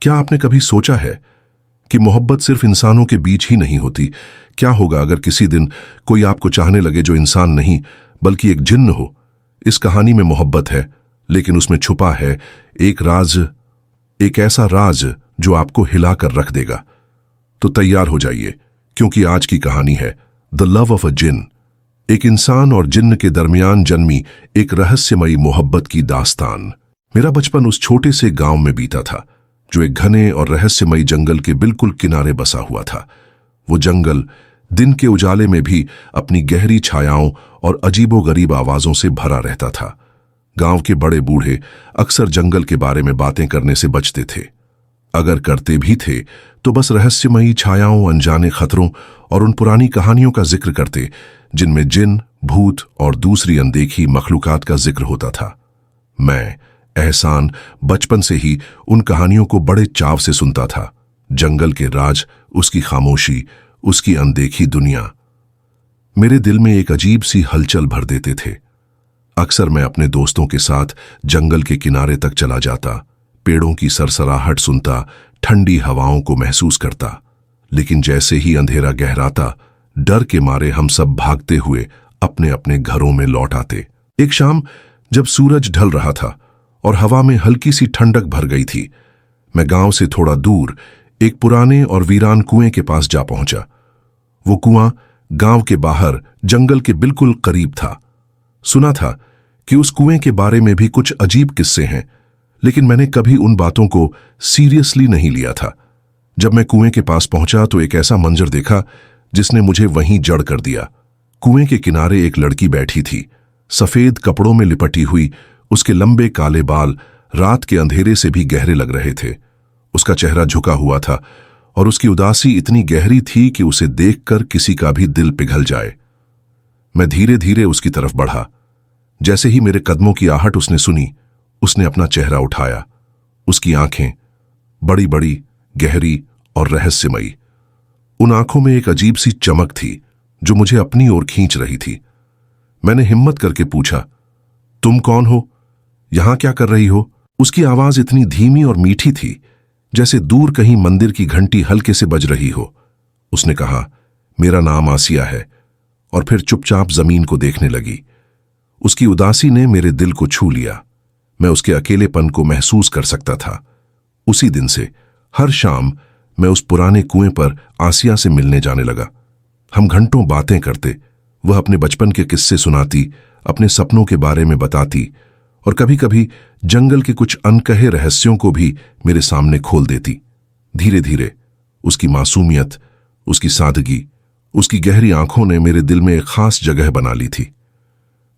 क्या आपने कभी सोचा है कि मोहब्बत सिर्फ इंसानों के बीच ही नहीं होती? क्या होगा अगर किसी दिन कोई आपको चाहने लगे जो इंसान नहीं बल्कि एक जिन्न हो? इस कहानी में मोहब्बत है, लेकिन उसमें छुपा है एक राज, एक ऐसा राज जो आपको हिलाकर रख देगा। तो तैयार हो जाइए, क्योंकि आज की कहानी है द लव ऑफ अ जिन्न, एक इंसान और जिन्न के दरमियान जन्मी एक रहस्यमयी मोहब्बत की दास्तान। मेरा बचपन उस छोटे से गांव में बीता था जो एक घने और रहस्यमयी जंगल के बिल्कुल किनारे बसा हुआ था। वो जंगल दिन के उजाले में भी अपनी गहरी छायाओं और अजीबोगरीब आवाजों से भरा रहता था। गांव के बड़े बूढ़े अक्सर जंगल के बारे में बातें करने से बचते थे। अगर करते भी थे तो बस रहस्यमयी छायाओं, अनजाने खतरों और उन पुरानी कहानियों का जिक्र करते जिनमें जिन, भूत और दूसरी अनदेखी मखलूकात का जिक्र होता था। मैं एहसान बचपन से ही उन कहानियों को बड़े चाव से सुनता था। जंगल के राज, उसकी खामोशी, उसकी अनदेखी दुनिया मेरे दिल में एक अजीब सी हलचल भर देते थे। अक्सर मैं अपने दोस्तों के साथ जंगल के किनारे तक चला जाता, पेड़ों की सरसराहट सुनता, ठंडी हवाओं को महसूस करता। लेकिन जैसे ही अंधेरा गहराता, डर के मारे हम सब भागते हुए अपने अपने घरों में लौट आते। एक शाम जब सूरज ढल रहा था और हवा में हल्की सी ठंडक भर गई थी, मैं गांव से थोड़ा दूर एक पुराने और वीरान कुएं के पास जा पहुंचा। वो कुआं गांव के बाहर जंगल के बिल्कुल करीब था। सुना था कि उस कुएं के बारे में भी कुछ अजीब किस्से हैं, लेकिन मैंने कभी उन बातों को सीरियसली नहीं लिया था। जब मैं कुएं के पास पहुंचा तो एक ऐसा मंजर देखा जिसने मुझे वहीं जड़ कर दिया। कुएं के किनारे एक लड़की बैठी थी, सफेद कपड़ों में लिपटी हुई। उसके लंबे काले बाल रात के अंधेरे से भी गहरे लग रहे थे। उसका चेहरा झुका हुआ था और उसकी उदासी इतनी गहरी थी कि उसे देखकर किसी का भी दिल पिघल जाए। मैं धीरे धीरे उसकी तरफ बढ़ा। जैसे ही मेरे कदमों की आहट उसने सुनी, उसने अपना चेहरा उठाया। उसकी आंखें बड़ी बड़ी, गहरी और रहस्यमयी। उन आंखों में एक अजीब सी चमक थी जो मुझे अपनी ओर खींच रही थी। मैंने हिम्मत करके पूछा, तुम कौन हो? यहां क्या कर रही हो? उसकी आवाज इतनी धीमी और मीठी थी जैसे दूर कहीं मंदिर की घंटी हल्के से बज रही हो। उसने कहा, मेरा नाम आसिया है, और फिर चुपचाप जमीन को देखने लगी। उसकी उदासी ने मेरे दिल को छू लिया। मैं उसके अकेलेपन को महसूस कर सकता था। उसी दिन से हर शाम मैं उस पुराने कुएं पर आसिया से मिलने जाने लगा। हम घंटों बातें करते। वह अपने बचपन के किस्से सुनाती, अपने सपनों के बारे में बताती और कभी कभी जंगल के कुछ अनकहे रहस्यों को भी मेरे सामने खोल देती। धीरे धीरे उसकी मासूमियत, उसकी सादगी, उसकी गहरी आंखों ने मेरे दिल में एक खास जगह बना ली थी।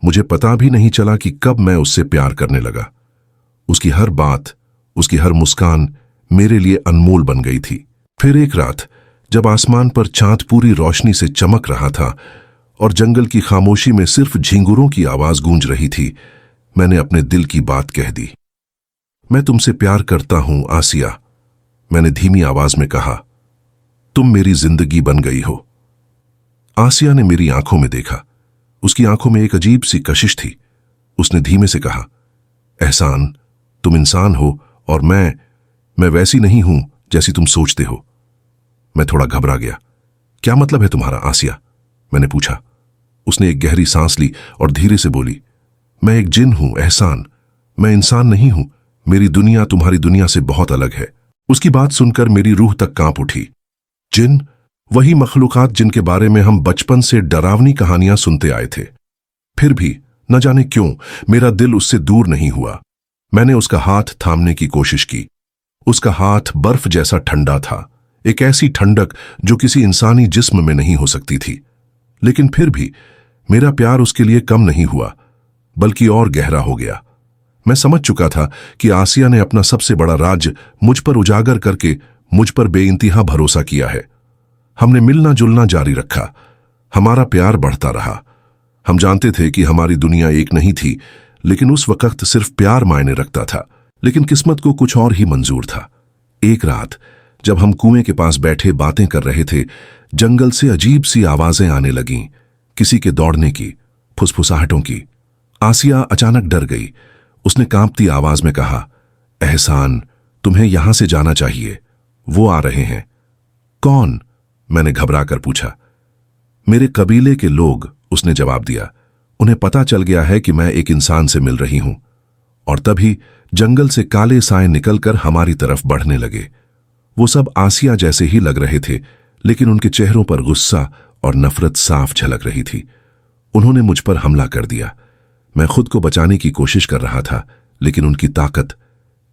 मुझे पता भी नहीं चला कि कब मैं उससे प्यार करने लगा। उसकी हर बात, उसकी हर मुस्कान मेरे लिए अनमोल बन गई थी। फिर एक रात जब आसमान पर चांद पूरी रोशनी से चमक रहा था और जंगल की खामोशी में सिर्फ झिंगुरों की आवाज गूंज रही थी, मैंने अपने दिल की बात कह दी। मैं तुमसे प्यार करता हूं आसिया, मैंने धीमी आवाज में कहा। तुम मेरी जिंदगी बन गई हो। आसिया ने मेरी आंखों में देखा। उसकी आंखों में एक अजीब सी कशिश थी। उसने धीमे से कहा, एहसान, तुम इंसान हो और मैं वैसी नहीं हूं जैसी तुम सोचते हो। मैं थोड़ा घबरा गया। क्या मतलब है तुम्हारा आसिया? मैंने पूछा। उसने एक गहरी सांस ली और धीरे से बोली, मैं एक जिन हूं एहसान, मैं इंसान नहीं हूं। मेरी दुनिया तुम्हारी दुनिया से बहुत अलग है। उसकी बात सुनकर मेरी रूह तक कांप उठी। जिन, वही मखलूकात जिनके बारे में हम बचपन से डरावनी कहानियां सुनते आए थे। फिर भी न जाने क्यों मेरा दिल उससे दूर नहीं हुआ। मैंने उसका हाथ थामने की कोशिश की। उसका हाथ बर्फ जैसा ठंडा था, एक ऐसी ठंडक जो किसी इंसानी जिस्म में नहीं हो सकती थी। लेकिन फिर भी मेरा प्यार उसके लिए कम नहीं हुआ, बल्कि और गहरा हो गया। मैं समझ चुका था कि आसिया ने अपना सबसे बड़ा राज मुझ पर उजागर करके मुझ पर बेइंतहा भरोसा किया है। हमने मिलना जुलना जारी रखा। हमारा प्यार बढ़ता रहा। हम जानते थे कि हमारी दुनिया एक नहीं थी, लेकिन उस वक्त सिर्फ प्यार मायने रखता था। लेकिन किस्मत को कुछ और ही मंजूर था। एक रात जब हम कुएं के पास बैठे बातें कर रहे थे, जंगल से अजीब सी आवाजें आने लगीं, किसी के दौड़ने की, फुसफुसाहटों की। आसिया अचानक डर गई। उसने कांपती आवाज में कहा, एहसान, तुम्हें यहां से जाना चाहिए, वो आ रहे हैं। कौन? मैंने घबराकर पूछा। मेरे कबीले के लोग, उसने जवाब दिया। उन्हें पता चल गया है कि मैं एक इंसान से मिल रही हूं। और तभी जंगल से काले साए निकलकर हमारी तरफ बढ़ने लगे। वो सब आसिया जैसे ही लग रहे थे, लेकिन उनके चेहरों पर गुस्सा और नफरत साफ झलक रही थी। उन्होंने मुझ पर हमला कर दिया। मैं खुद को बचाने की कोशिश कर रहा था, लेकिन उनकी ताकत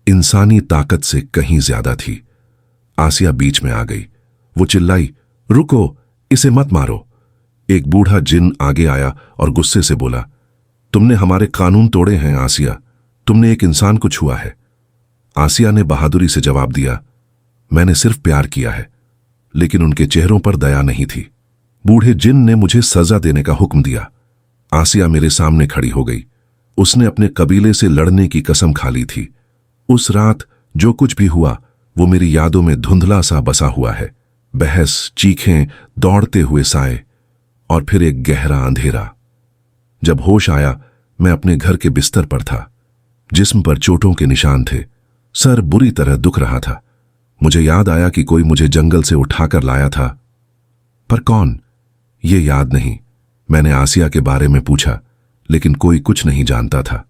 इंसानी ताकत से कहीं ज्यादा थी। आसिया बीच में आ गई। वो चिल्लाई, रुको, इसे मत मारो। एक बूढ़ा जिन आगे आया और गुस्से से बोला, तुमने हमारे कानून तोड़े हैं आसिया, तुमने एक इंसान को छुआ है। आसिया ने बहादुरी से जवाब दिया, मैंने सिर्फ प्यार किया है। लेकिन उनके चेहरों पर दया नहीं थी। बूढ़े जिन ने मुझे सजा देने का हुक्म दिया। आसिया मेरे सामने खड़ी हो गई। उसने अपने कबीले से लड़ने की कसम खा ली थी। उस रात जो कुछ भी हुआ वो मेरी यादों में धुंधला सा बसा हुआ है। बहस, चीखें, दौड़ते हुए साए और फिर एक गहरा अंधेरा। जब होश आया, मैं अपने घर के बिस्तर पर था। जिस्म पर चोटों के निशान थे। सर बुरी तरह दुख रहा था। मुझे याद आया कि कोई मुझे जंगल से उठाकर लाया था। पर कौन, ये याद नहीं। मैंने आसिया के बारे में पूछा, लेकिन कोई कुछ नहीं जानता था।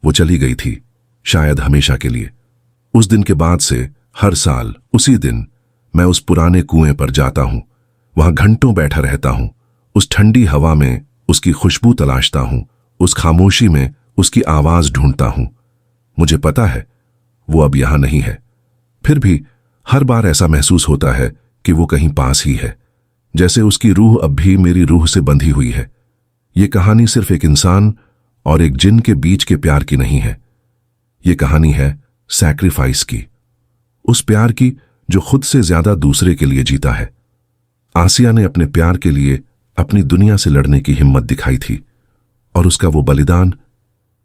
वो चली गई थी, शायद हमेशा के लिए। उस दिन के बाद से हर साल उसी दिन मैं उस पुराने कुएं पर जाता हूं। वहां घंटों बैठा रहता हूं। उस ठंडी हवा में उसकी खुशबू तलाशता हूं। उस खामोशी में उसकी आवाज ढूंढता हूं। मुझे पता है वो अब यहां नहीं है। फिर भी हर बार ऐसा महसूस होता है कि वो कहीं पास ही है, जैसे उसकी रूह अब भी मेरी रूह से बंधी हुई है। ये कहानी सिर्फ एक इंसान और एक जिन के बीच के प्यार की नहीं है। ये कहानी है सैक्रिफाइस की, उस प्यार की जो खुद से ज्यादा दूसरे के लिए जीता है। आसिया ने अपने प्यार के लिए अपनी दुनिया से लड़ने की हिम्मत दिखाई थी, और उसका वो बलिदान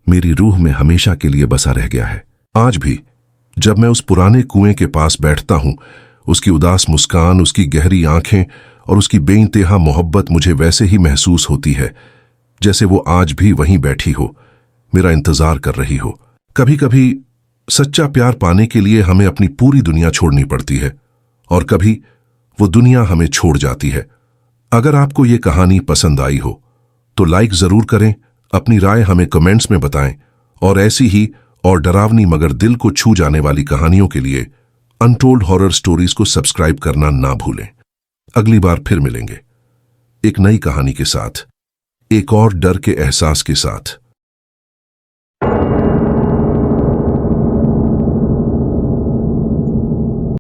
मेरी रूह में हमेशा के लिए बसा रह गया है। आज भी जब मैं उस पुराने कुएं के पास बैठता हूं, उसकी उदास मुस्कान, उसकी गहरी आंखें और उसकी बेइंतहा मोहब्बत मुझे वैसे ही महसूस होती है जैसे वो आज भी वहीं बैठी हो, मेरा इंतजार कर रही हो। कभी कभी सच्चा प्यार पाने के लिए हमें अपनी पूरी दुनिया छोड़नी पड़ती है, और कभी वो दुनिया हमें छोड़ जाती है। अगर आपको ये कहानी पसंद आई हो तो लाइक जरूर करें, अपनी राय हमें कमेंट्स में बताएं, और ऐसी ही और डरावनी मगर दिल को छू जाने वाली कहानियों के लिए अनटोल्ड हॉरर स्टोरीज को सब्सक्राइब करना ना भूलें। अगली बार फिर मिलेंगे एक नई कहानी के साथ, एक और डर के एहसास के साथ।